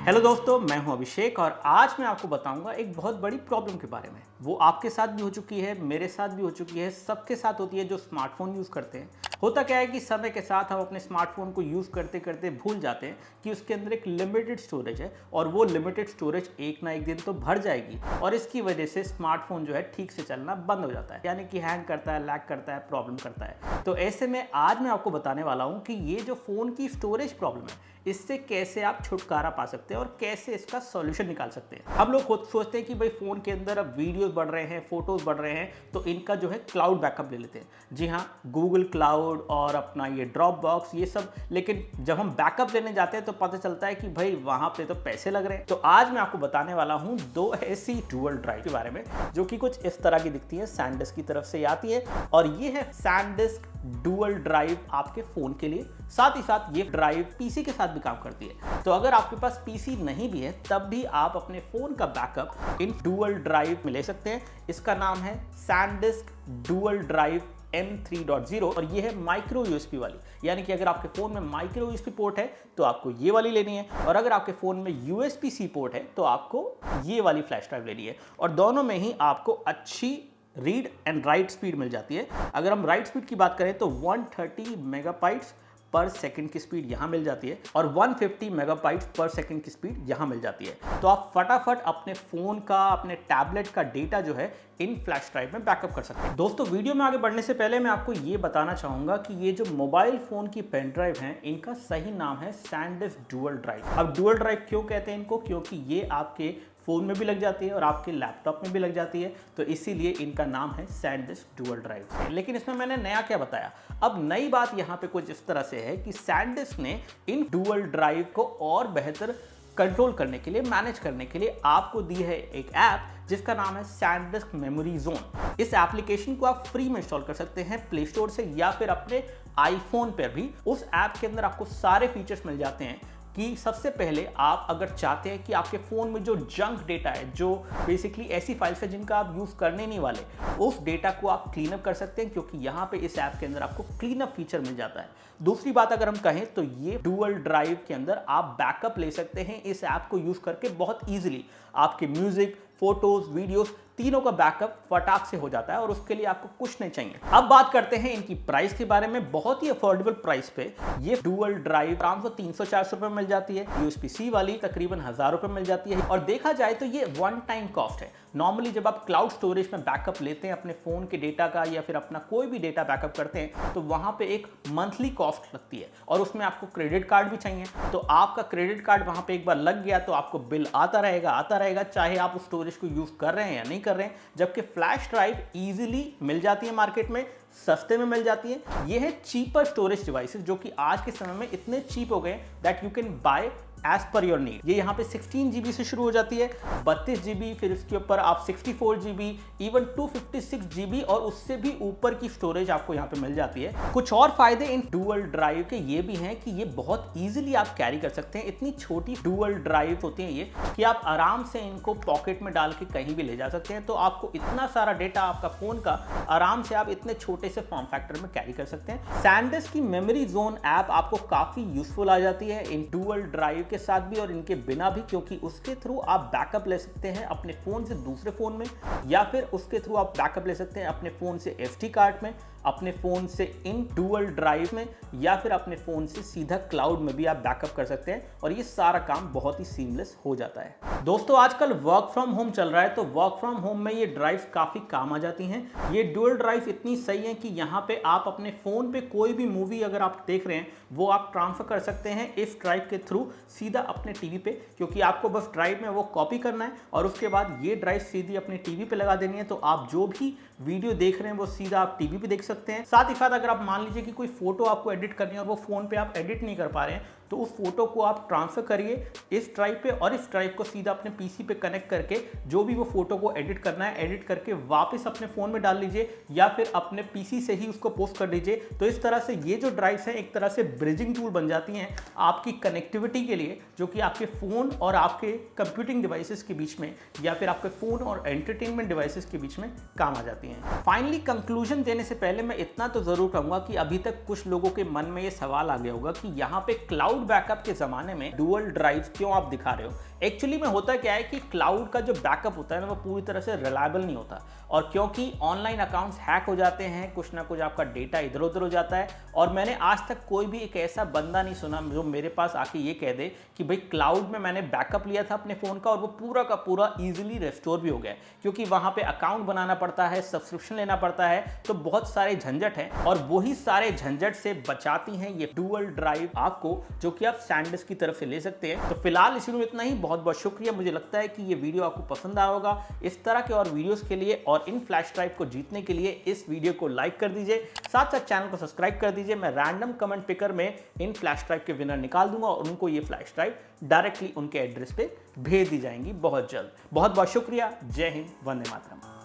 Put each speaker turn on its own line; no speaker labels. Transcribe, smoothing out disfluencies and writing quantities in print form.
Hello दोस्तों, मैं हूं अभिषेक और आज मैं आपको बताऊंगा एक बहुत बड़ी प्रॉब्लम के बारे में। वो आपके साथ भी हो चुकी है, मेरे साथ भी हो चुकी है, सबके साथ होती है जो स्मार्टफोन यूज़ करते हैं। होता क्या है कि समय के साथ हम अपने स्मार्टफोन को यूज़ करते करते भूल जाते हैं कि उसके अंदर एक लिमिटेड स्टोरेज है और वो लिमिटेड स्टोरेज एक ना एक दिन तो भर जाएगी और इसकी वजह से स्मार्टफोन जो है ठीक से चलना बंद हो जाता है, यानी कि हैंग करता है, लैग करता है, प्रॉब्लम करता है। तो ऐसे में आज मैं आपको बताने वाला हूँ कि ये जो फ़ोन की स्टोरेज प्रॉब्लम है, इससे कैसे आप छुटकारा पा सकते हैं और कैसे इसका सॉल्यूशन निकाल सकते हैं। हम लोग खुद सोचते हैं कि भाई फ़ोन के अंदर अब वीडियोस बढ़ रहे हैं, फोटोज़ बढ़ रहे हैं, तो इनका जो है क्लाउड बैकअप ले लेते हैं। जी हाँ, गूगल क्लाउड और अपना ये ड्रॉप बॉक्स ये सब। लेकिन जब हम बैकअप लेने जाते हैं तो पता चलता है कि भाई वहाँ पे तो पैसे लग रहे हैं। तो आज मैं आपको बताने वाला हूँ दो ऐसी डुअल ड्राइव के बारे में जो कि कुछ इस तरह की दिखती है, सैनडिस्क की तरफ से आती है और ये है सैनडिस्क डुअल ड्राइव आपके फ़ोन के लिए। साथ ही साथ ये ड्राइव पीसी के साथ भी काम करती है। तो अगर आपके पास पीसी नहीं भी है तब भी आप अपने फ़ोन का बैकअप इन डुअल ड्राइव में ले सकते हैं। इसका नाम है सैनडिस्क डुअल ड्राइव M3.0 और ये है माइक्रो यूएसबी वाली, यानी कि अगर आपके फ़ोन में माइक्रो यूएसबी पोर्ट है तो आपको ये वाली लेनी है और अगर आपके फ़ोन में USB-C पोर्ट है तो आपको ये वाली फ्लैश ड्राइव लेनी है। और दोनों में ही आपको अच्छी रीड एंड राइट स्पीड मिल जाती है। अगर हम राइट स्पीड की बात करें तो 130 मेगाबाइट्स पर सेकंड की स्पीड यहाँ मिल जाती है और 150 मेगाबाइट्स पर सेकंड की स्पीड यहाँ मिल जाती है। तो आप फटाफट अपने फ़ोन का, अपने टैबलेट का डेटा जो है इन फ्लैश ड्राइव में बैकअप कर सकते हैं। दोस्तों, वीडियो में आगे बढ़ने से पहले मैं आपको ये बताना चाहूँगा कि ये जो मोबाइल फ़ोन की पेन ड्राइव हैं, इनका सही नाम है सैनडिस्क डुअल ड्राइव। अब डुअल ड्राइव क्यों कहते हैं इनको? क्योंकि ये आपके फ़ोन में भी लग जाती है और आपके लैपटॉप में भी लग जाती है, तो इसीलिए इनका नाम है सैनडिस्क डुअल ड्राइव। लेकिन इसमें मैंने नया क्या बताया? अब नई बात यहाँ पे कुछ इस तरह से है कि सैनडिस्क ने इन डुअल ड्राइव को और बेहतर कंट्रोल करने के लिए, मैनेज करने के लिए आपको दी है एक ऐप जिसका नाम है सैनडिस्क मेमोरी जोन। इस एप्लीकेशन को आप फ्री में इंस्टॉल कर सकते हैं प्ले स्टोर से या फिर अपने आईफोन पर भी। उस ऐप के अंदर आपको सारे फीचर्स मिल जाते हैं कि सबसे पहले आप अगर चाहते हैं कि आपके फ़ोन में जो जंक डेटा है, जो बेसिकली ऐसी फाइल्स है जिनका आप यूज़ करने नहीं वाले, उस डेटा को आप क्लीन अप कर सकते हैं, क्योंकि यहाँ पे इस ऐप के अंदर आपको क्लीन अप फीचर मिल जाता है। दूसरी बात अगर हम कहें तो ये डुअल ड्राइव के अंदर आप बैकअप ले सकते हैं इस ऐप को यूज़ करके बहुत ईजिली। आपके म्यूज़िक, फोटोज़, वीडियोज़ तीनों का बैकअप फटाक से हो जाता है और उसके लिए आपको कुछ नहीं चाहिए। अब बात करते हैं इनकी प्राइस के बारे में। बहुत ही अफोर्डेबल प्राइस पे ये डुअल ड्राइव आराम से 300-400 रुपए मिल जाती है। USB-C वाली तकरीबन 1000 रुपए मिल जाती है और देखा जाए तो ये वन टाइम कॉस्ट है। नॉर्मली जब आप क्लाउड स्टोरेज में बैकअप लेते हैं अपने फ़ोन के डेटा का या फिर अपना कोई भी डेटा बैकअप करते हैं तो वहाँ पे एक मंथली कॉस्ट लगती है और उसमें आपको क्रेडिट कार्ड भी चाहिए। तो आपका क्रेडिट कार्ड वहाँ पे एक बार लग गया तो आपको बिल आता रहेगा, चाहे आप उस स्टोरेज को यूज़ कर रहे हैं या नहीं कर रहे हैं। जबकि फ्लैश ड्राइव ईजिली मिल जाती है मार्केट में, सस्ते में मिल जाती है। ये है चीपर स्टोरेज डिवाइसेस जो कि आज के समय में इतने चीप हो गए that you can buy as per your need. ये यहाँ पे 16 GB से शुरू हो जाती है, 32 GB, फिर इसके ऊपर आप 64 GB, इवन 256 GB और उससे भी ऊपर की स्टोरेज आपको यहाँ पे मिल जाती है। कुछ और फायदे इन डुअल ड्राइव के ये भी हैं कि ये बहुत इजीली आप कैरी कर सकते हैं। इतनी छोटी डुअल ड्राइव होती हैं ये कि आप आराम से इनको पॉकेट में डाल के कहीं भी ले जा सकते हैं। तो आपको इतना सारा डेटा आपका फ़ोन का आराम से आप इतने छोटे से फॉर्म फैक्टर में कैरी कर सकते हैं। सैनडिस्क की मेमोरी जोन ऐप आपको काफ़ी यूजफुल आ जाती है इन डुअल ड्राइव के साथ भी और इनके बिना भी, क्योंकि उसके थ्रू आप बैकअप ले सकते हैं अपने फ़ोन से दूसरे फ़ोन में या फिर उसके थ्रू आप बैकअप ले सकते हैं अपने फ़ोन से SD कार्ड में, अपने फ़ोन से इन डुअल ड्राइव में या फिर अपने फ़ोन से सीधा क्लाउड में भी आप बैकअप कर सकते हैं और ये सारा काम बहुत ही सीमलेस हो जाता है। दोस्तों, आजकल वर्क फ्रॉम होम चल रहा है तो वर्क फ्रॉम होम में ये ड्राइव्स काफ़ी काम आ जाती हैं। ये डुअल ड्राइव इतनी सही है कि यहाँ पे आप अपने फ़ोन पे कोई भी मूवी अगर आप देख रहे हैं वो आप ट्रांसफ़र कर सकते हैं इस ड्राइव के थ्रू सीधा अपने टीवी पे, क्योंकि आपको बस ड्राइव में वो कॉपी करना है और उसके बाद ये ड्राइव सीधी अपने टीवी पे लगा देनी है। तो आप जो भी वीडियो देख रहे हैं वो सीधा आप टीवी पे देख सकते हैं। साथ ही साथ अगर आप मान लीजिए कि कोई फोटो आपको एडिट करनी है और वो फ़ोन पे आप एडिट नहीं कर पा रहे हैं तो उस फोटो को आप ट्रांसफ़र करिए इस ड्राइव पे और इस ड्राइव को सीधा अपने पीसी पे कनेक्ट करके जो भी वो फोटो को एडिट करना है एडिट करके वापस अपने फ़ोन में डाल लीजिए या फिर अपने पीसी से ही उसको पोस्ट कर दीजिए। तो इस तरह से ये जो ड्राइव्स हैं एक तरह से ब्रिजिंग टूल बन जाती हैं आपकी कनेक्टिविटी के लिए, जो कि आपके फ़ोन और आपके कंप्यूटिंग डिवाइसेस के बीच में या फिर आपके फ़ोन और एंटरटेनमेंट डिवाइसेस के बीच में काम आ जाती हैं। फाइनली कंक्लूजन देने से पहले मैं इतना तो ज़रूर कहूँगा कि अभी तक कुछ लोगों के मन में ये सवाल आ गया होगा कि यहाँ पे क्लाउड क्लाउड बैकअप के ज़माने में डुअल ड्राइव क्यों आप दिखा रहे हो? एक्चुअली में होता क्या है कि क्लाउड का जो बैकअप होता है ना वो पूरी तरह से रिलायबल नहीं होता, और क्योंकि ऑनलाइन अकाउंट्स हैक हो जाते हैं, कुछ ना कुछ आपका डेटा इधर उधर हो जाता है। और मैंने आज तक कोई भी एक ऐसा बंदा नहीं सुना जो मेरे पास आके ये कह दे कि भाई क्लाउड में मैंने बैकअप लिया था अपने फ़ोन का और वो पूरा का पूरा ईजिली रेस्टोर भी हो गया, क्योंकि वहाँ पे अकाउंट बनाना पड़ता है, सब्सक्रिप्शन लेना पड़ता है, तो बहुत सारे झंझट हैं। और वही सारे झंझट से बचाती हैं ये डुअल ड्राइव आपको, जो कि आप सैनडिस्क की तरफ से ले सकते हैं। तो फिलहाल इस वीडियो में इतना ही। बहुत बहुत शुक्रिया। मुझे लगता है कि ये वीडियो आपको पसंद आया होगा। इस तरह के और वीडियोस के लिए और इन फ्लैश ड्राइव को जीतने के लिए इस वीडियो को लाइक कर दीजिए, साथ साथ चैनल को सब्सक्राइब कर दीजिए। मैं रैंडम कमेंट पिकर में इन फ्लैश ड्राइव के विनर निकाल दूंगा और उनको ये फ्लैश ड्राइव डायरेक्टली उनके एड्रेस पे भेज दी जाएंगी बहुत जल्द। बहुत बहुत शुक्रिया। जय हिंद, वंदे मातरम।